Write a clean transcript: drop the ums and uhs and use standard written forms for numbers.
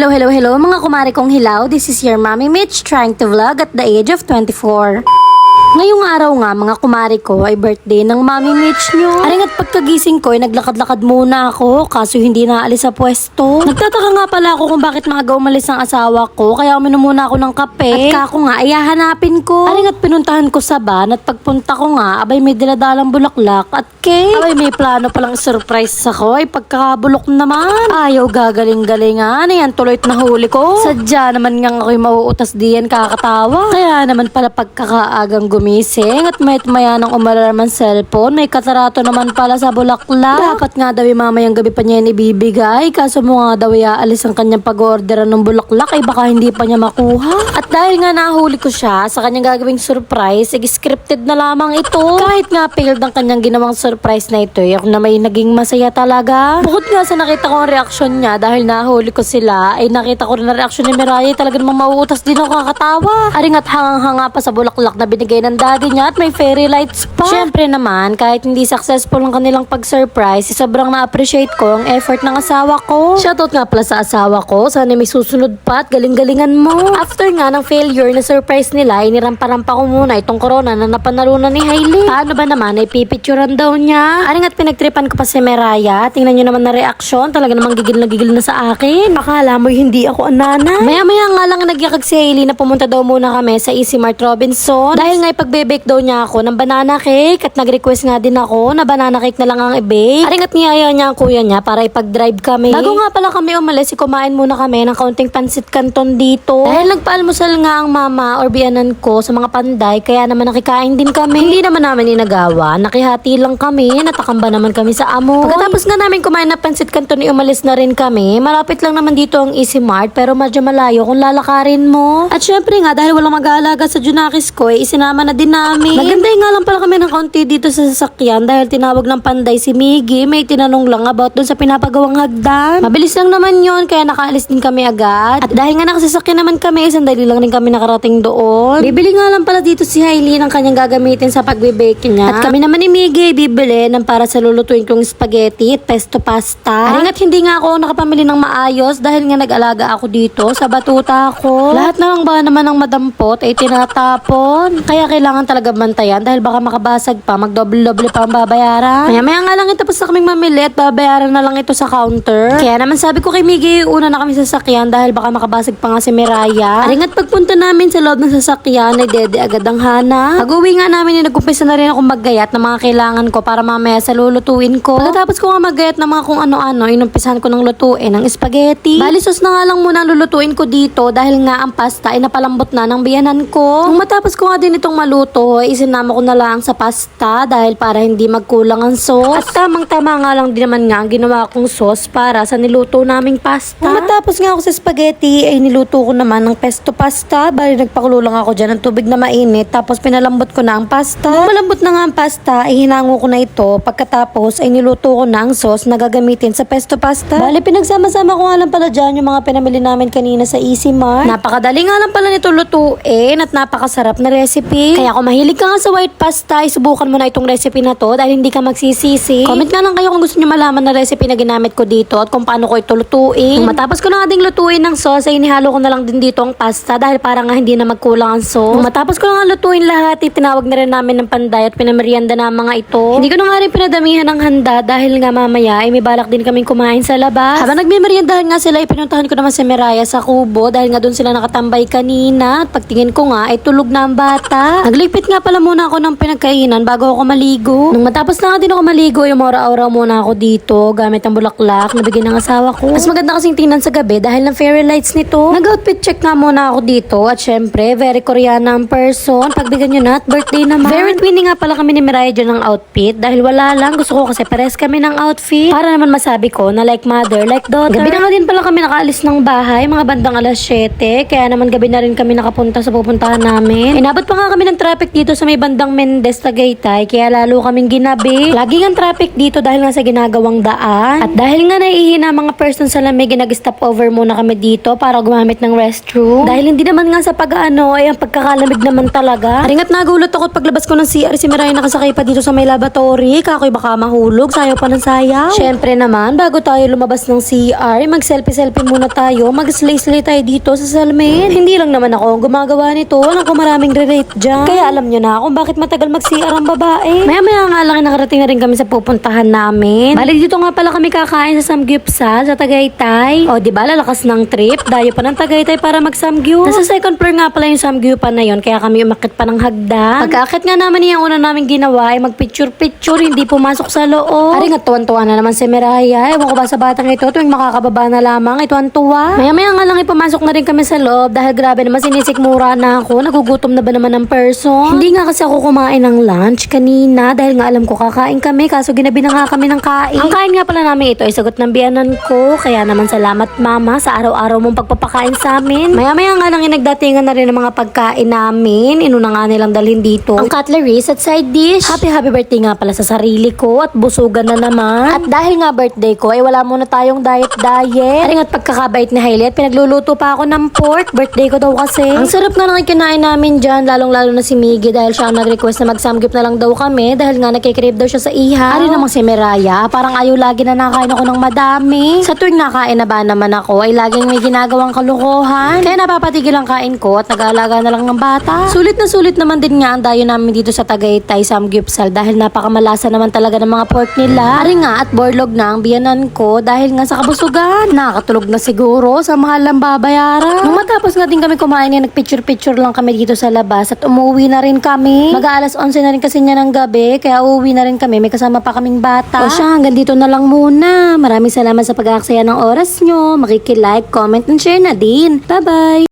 Hello mga kumare kong hilaw. This is your Mommy Mitch trying to vlog at the age of 24. Ngayong araw nga mga kumare ko ay birthday ng Mommy Mitch nyo. Aring at pagkagising ko ay naglakad-lakad muna ako kaso hindi naalis sa pwesto. Nagtataka nga pala ako kung bakit maaga umalis ang asawa ko kaya uminom muna ako ng kape. At kako nga ay hahanapin ko. Aring at pinuntahan ko sa van at pagpunta ko nga abay may diladalang bulaklak at cake. Abay may plano palang surprise ako ay pagkabulok naman. Ayaw gagaling-galingan. Ayan tuloy't nahuli ko. Sadya naman nga ako'y mauutas diyan kakatawa. Kaya naman pala pagkakaagang gumising at maya nang umalaman cellphone, may katarato naman pala sa bulaklak. Dapat nga daw mamayang gabi pa niya yan ibibigay, kaso mo nga daw aalis ang kanyang pag-orderan ng bulaklak ay baka hindi pa niya makuha. At dahil nga nahuli ko siya sa kanyang gagawing surprise, scripted na lamang ito. Kahit nga failed ang kanyang ginawang surprise na ito, ako na may naging masaya talaga. Bukod nga sa nakita ko ang reaksyon niya dahil nahuli ko sila, ay nakita ko rin ang reaksyon ni Miraya, talaga namang mauutas din ako kakatawa. Aring at hangang-hanga pa sa bulaklak na binigay ng daddy niya at may fairy lights pa. Syempre naman, kahit hindi successful ang kanilang pag-surprise, sobrang na-appreciate ko ang effort ng asawa ko. Shoutout nga pala sa asawa ko, sana may susunod pa at galing-galingan mo. After nga ng failure na surprise nila, inirampa-rampa ko muna itong corona na napanalunan ni Hailey. Paano ba naman ay pipicturan daw niya? Aring at pinagtripan ko pa si Miraya, tingnan nyo naman na reaksyon, talaga namang gigil na sa akin. Akala mo hindi ako ang nanay. Maya-maya nga lang nagyakag si Hailey na pumunta daw muna kami sa Easy Mart Robinson dahil nga ipagbe-bake daw niya ako ng banana cake at nag-request nga din ako na banana cake na lang ang i-bake. Aring at niyaya niya ang kuya niya para ipag-drive kami. Bago nga pala kami umalis, kumain muna kami ng kaunting pansit canton dito. Dahil nagpaalmusal nga ang mama or biyanan ko sa mga panday, kaya naman nakikain din kami. Hindi naman namin inagawa, nakihati lang kami, natakamba naman kami sa amo. Pagkatapos nga namin kumain na pansit canton, umalis na rin kami. Malapit lang naman dito ang Easy Mart pero medyo malayo kung lalakarin mo. At syempre nga dahil walang mag-aalaga sa Junakis ko, isinama na din namin. Nagantay nga lang pala kami ng kaunti dito sa sasakyan dahil tinawag ng panday si Miggy. May tinanong lang about dun sa pinapagawang hagdan. Mabilis lang naman yon kaya nakaalis din kami agad. At dahil nga nakasasakyan naman kami, sandali lang din kami nakarating doon. Bibili nga lang pala dito si Hailey ng kanyang gagamitin sa pagbe-bake niya. At kami naman ni Miggy bibili ng para sa lulutuin kong spaghetti at pesto pasta. Aring at hindi nga ako nakapamili ng maayos dahil nga nag-alaga ako dito sa batuta ko. Lahat na lang ba naman ng madampot ay tinatapon. Kaya kailangan talaga bantayan dahil baka makabasag pa, magdoble-doble pa ang babayaran. Maya nga lang ito tapos na kaming mamili at babayaran na lang ito sa counter. Kaya naman sabi ko kay Miggy, una na kami sasakyan dahil baka makabasag pa nga si Miraya. Aring at pagpunta namin sa loob ng sasakyan ay dede agad ang hana. Pag-uwi nga namin, nag-umpisa na rin ako maggayat ng mga kailangan ko para mamaya sa lulutuin ko. Pagkatapos ko nga maggayat ng mga kung ano-ano, inumpisahan ko ng lutuin ng spaghetti. Balisos na nga lang muna ang lulutuin ko dito dahil nga ang pasta ay napalambot na ng biyanan ko. Nung matapos ko nga din itong maluto, isinama ko na lang sa pasta dahil para hindi magkulang ang sauce. At tamang-tama nga lang din naman nga ang ginawa kong sauce para sa niluto naming pasta. Nung matapos nga ako sa spaghetti, ay niluto ko naman ng pesto pasta. Bali nagpakulo lang ako dyan ng tubig na mainit tapos pinalambot ko na ang pasta. Nung malambot na nga ang pasta, ay hinango ko na ito. Pagkatapos ay niluto ko na ang sauce na gagamitin sa pesto pasta. Bali pinagsama-sama ko nga lang pala dyan yung mga pinamili namin kanina sa Easy Mart. Napakadali nga lang pala nito lutuin at napakasarap na recipe. Kaya kung mahilig ka nga sa white pasta, isubukan mo na itong recipe na to dahil hindi ka magsisisi. Comment nga lang kayo kung gusto nyo malaman na recipe na ginamit ko dito at kung paano ko ito lutuin. Nung matapos ko na nga ding lutuin ng sauce, ay inihalo ko na lang din dito ang pasta dahil para nga hindi na magkulang ang sauce. Nung matapos ko na nga lutuin lahat, tinawag na rin namin ng panday at pinamerienda na mga ito. Hindi ko na nga rin pinadamihan ng handa dahil nga mamaya ay may balak din kaming kumain sa labas. Habang nagmemeriendahan nga sila, pinuntahan ko naman si Miraya sa kubo dahil nga doon sila nakatambay kanina. At pagtingin ko nga ay tulog na ang bata. Nagligpit nga pala muna ako ng pinagkainan bago ako maligo. Nung matapos na nga din ako maligo, yung aura-aura muna ako dito gamit ang bulaklak na bigyan ng asawa ko. Mas maganda kasing tingnan sa gabi dahil ng fairy lights nito. Nag-outfit check nga muna ako dito at syempre very Koreana ang person. Pagbigyan nyo na at birthday naman. Very twinning nga pala kami ni Miraya dyan ng outfit dahil wala lang. Gusto ko kasi pares kami ng outfit para naman masabi ko na like mother, like daughter. Gabi na nga din pala kami nakaalis ng bahay, mga bandang alas 7. Kaya naman gabi na rin kami nakapunta sa pupuntahan namin. Inabot pa nga kami ng ang traffic dito sa may bandang Mendez, Tagaytay, kaya lalo kaming ginabi. Lagi ang traffic dito dahil nga sa ginagawang daan. At dahil nga naihina mga person sa lamig, nag-stop over muna kami dito para gumamit ng restroom. Dahil hindi naman nga sa pag-ano, ay ang pagkakalamig naman talaga. Aringat nagulat ako at paglabas ko ng CR, si Miray nakasakay pa dito sa may lavatory. Kakoy baka mahulog, sayaw pa ng sayaw. Syempre naman, bago tayo lumabas ng CR, mag-selfie-selfie muna tayo, mag-slay-slay tayo dito sa salamin. Hindi lang naman ako ang gumagawa nito, alam ko maraming re-rate dyan. Kaya alam nyo na kung bakit matagal mag-CR ang babae. Maya-maya nga lang nakarating na rin kami sa pupuntahan namin. Bali dito nga pala kami kakain sa Samgyupsal sa Tagaytay. O diba, lalakas ng trip, dayo pa ng Tagaytay para mag-Samgyup. Nasa second floor nga pala yung Samgyupan na yon, kaya kami umakit pa ng hagdan. Pagkaakit nga naman yung una namin ginawa ay mag-picture-picture, hindi pumasok sa loob. Ari nga tuwan-tuwa na naman si Miraya. Ewan ko ba sa batang ito, tuwing makakababa na lamang, ay tuwan-tuwa. Maya-maya nga lang ipumasok na rin kami sa loob dahil grabe naman sinisikmura na ako. Nagugutom na ba naman ng person? Hindi nga kasi ako kumain ng lunch kanina dahil nga alam ko kakain kami, kaso ginabi na nga kami ng kain. Ang kain nga pala namin ito ay sagot ng biyanan ko, kaya naman salamat mama sa araw-araw mong pagpapakain sa amin. Maya-maya nga lang inagdatingan na rin ang mga pagkain namin. Inuna nga nilang dalhin dito ang cutleries at side dish. Happy birthday nga pala sa sarili ko at busugan na naman. At dahil nga birthday ko ay wala muna tayong diet. Aring at pagkakabait ni Hailey at pinagluluto pa ako ng pork. Birthday ko daw kasi. Ang sarap nga nang kinain namin dyan, lalong-lalo na si Miggy dahil siya ang nag-request na mag-samgyup na lang daw kami dahil nga nakikrave daw siya sa ihaw. Ari namang si Miraya, parang ayaw lagi na nakain ako ng madami. Sa tuwing nakain na ba naman ako ay laging may ginagawang kalukuhan. Kaya napapatigil ang kain ko at nag-aalaga na lang ng bata. Sulit na sulit naman din nga ang dayo namin dito sa Tagaytay Samgyupsal dahil napakamalasa naman talaga ng mga pork nila. Ari nga at borlog na ang biyanan ko dahil nga sa kabusugan. Nakakatulog na siguro sa mahal ng babayaran. Nung matapos nga din kami kumain, nagpicture-picture lang kami dito sa labas at umuwi na rin kami. Mag-aalas 11 na rin kasi niya ng gabi kaya uuwi na rin kami. May kasama pa kaming bata. O siya, hanggang dito na lang muna. Maraming salamat sa pag-aaksaya ng oras nyo. Makikilike, comment, and share na din. Bye-bye!